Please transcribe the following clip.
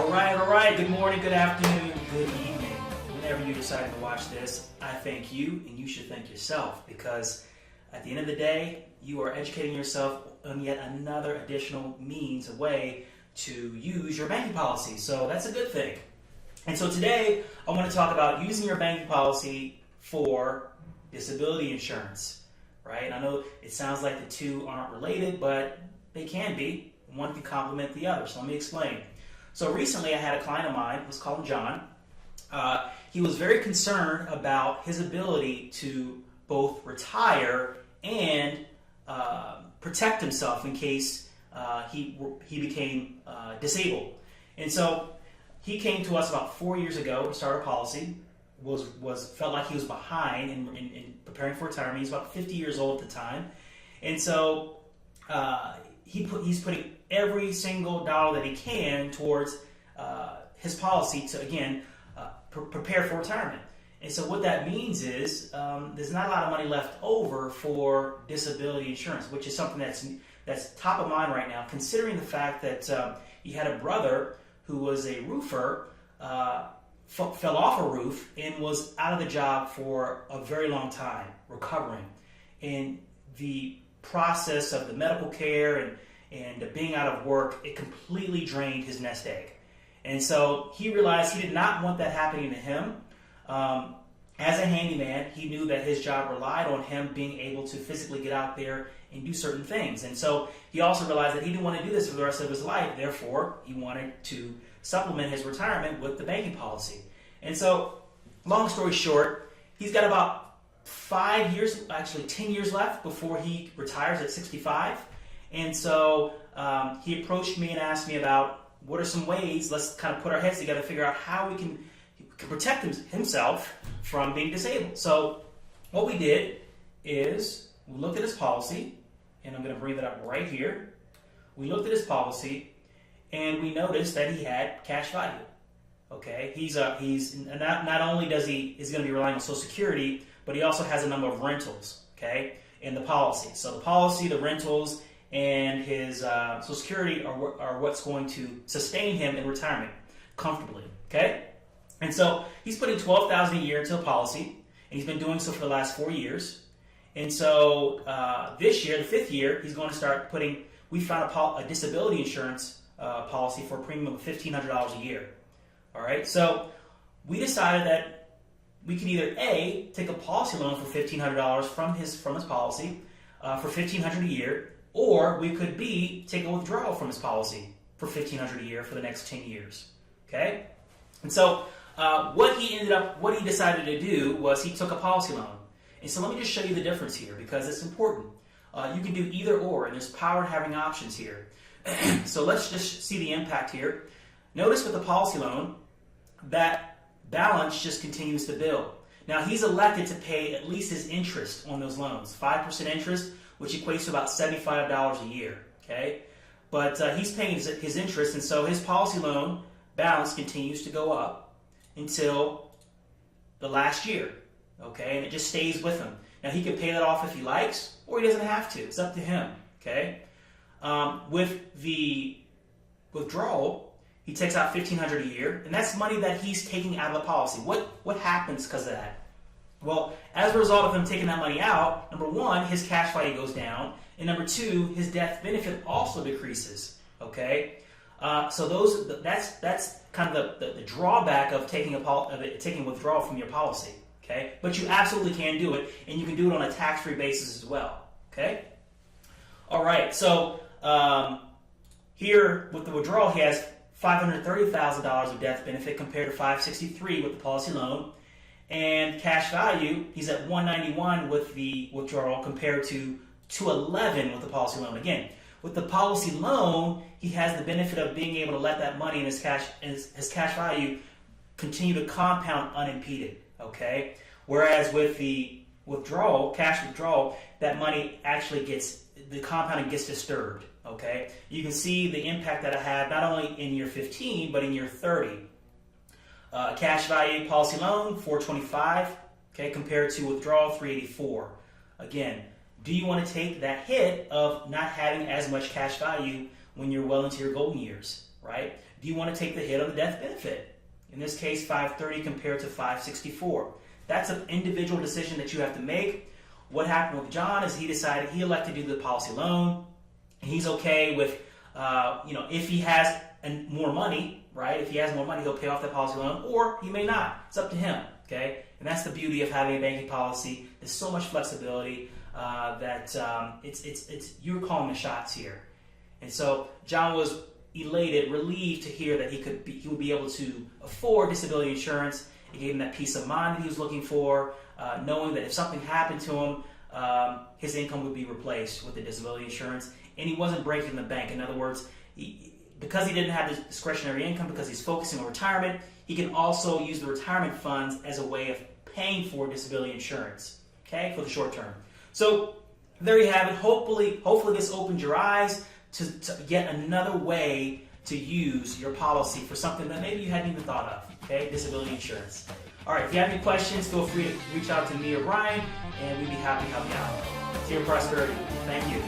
All right. Good morning, good afternoon, good evening. Whenever you decide to watch this, I thank you, and you should thank yourself, because at the end of the day, you are educating yourself on yet another additional means, a way to use your banking policy. So that's a good thing. And so today, I want to talk about using your banking policy for disability insurance, right? And I know it sounds like the two aren't related, but they can be. One can complement the other. So let me explain. So recently, I had a client of mine. Let's call him John. He was very concerned about his ability to both retire and protect himself in case he became disabled. And so he came to us about 4 years ago to start a policy. Felt like he was behind in preparing for retirement. He's about 50 years old at the time, and so he's putting every single dollar that he can towards his policy to again prepare for retirement. And so what that means is there's not a lot of money left over for disability insurance, which is something that's top of mind right now, considering the fact that he had a brother who was a roofer, fell off a roof and was out of the job for a very long time, recovering. And the process of the medical care and being out of work, it completely drained his nest egg. And so he realized he did not want that happening to him. As a handyman, he knew that his job relied on him being able to physically get out there and do certain things. And so he also realized that he didn't want to do this for the rest of his life. Therefore, he wanted to supplement his retirement with the banking policy. And so, long story short, he's got about 5 years, actually 10 years left before he retires at 65. And so he approached me and asked me about what are some ways, let's kind of put our heads together, figure out how he can protect himself from being disabled. So what we did is we looked at his policy, and I'm going to bring that up right here. We looked at his policy, and we noticed that he had cash value. Okay, he's not only is going to be relying on Social Security, but he also has a number of rentals. Okay, in the policy. So the policy, the rentals, and his Social Security are what's going to sustain him in retirement comfortably. Okay, and so he's putting $12,000 a year into a policy, and he's been doing so for the last 4 years. And so this year, the 5th year, he's going to start putting. We found a disability insurance policy for a premium of $1,500 a year. All right, so we decided that we could either A, take a policy loan for $1,500 from his policy for $1,500 a year, or we could B, take a withdrawal from his policy for $1,500 a year for the next 10 years. Okay, and so what he decided to do was he took a policy loan. And so let me just show you the difference here, because it's important. You can do either or, and there's power in having options here. So let's just see the impact here. Notice with the policy loan, that balance just continues to build. Now, he's elected to pay at least his interest on those loans, 5% interest, which equates to about $75 a year. Okay, but he's paying his interest, and so his policy loan balance continues to go up until the last year. Okay, and it just stays with him. Now, he can pay that off if he likes, or he doesn't have to. It's up to him. Okay, with the withdrawal, he takes out $1,500 a year, and that's money that he's taking out of the policy. What happens because of that? Well, as a result of him taking that money out, number one, his cash value goes down, and number two, his death benefit also decreases. Okay, so that's kind of the drawback of taking a withdrawal from your policy. Okay, but you absolutely can do it, and you can do it on a tax-free basis as well. Okay, all right. So here with the withdrawal, he has $530,000 of death benefit compared to $563,000 with the policy loan, and cash value, he's at $191,000 with the withdrawal compared to $211,000 with the policy loan. Again, with the policy loan, he has the benefit of being able to let that money in his cash value continue to compound unimpeded. Okay, whereas with the cash withdrawal, that money actually the compounding gets disturbed. Okay, you can see the impact that I have not only in year 15 but in year 30. Cash value policy loan $425, okay, compared to withdrawal $384. Again, do you want to take that hit of not having as much cash value when you're well into your golden years, right? do you want to take the hit on the death benefit? In this case, $530 compared to $564. That's an individual decision that you have to make. What happened with John is he elected to do the policy alone. He's okay with, if he has more money, right? If he has more money, he'll pay off that policy loan, or he may not. It's up to him, okay? And that's the beauty of having a banking policy. There's so much flexibility that you're calling the shots here. And so John was elated, relieved to hear that he would be able to afford disability insurance. It gave him that peace of mind that he was looking for, knowing that if something happened to him, his income would be replaced with the disability insurance, and he wasn't breaking the bank. In other words, because he didn't have the discretionary income, because he's focusing on retirement, he can also use the retirement funds as a way of paying for disability insurance, okay, for the short term. So there you have it. Hopefully this opened your eyes to yet another way to use your policy for something that maybe you hadn't even thought of, okay, disability insurance. All right, if you have any questions, feel free to reach out to me or Brian, and we'd be happy to help you out. To your prosperity. Thank you.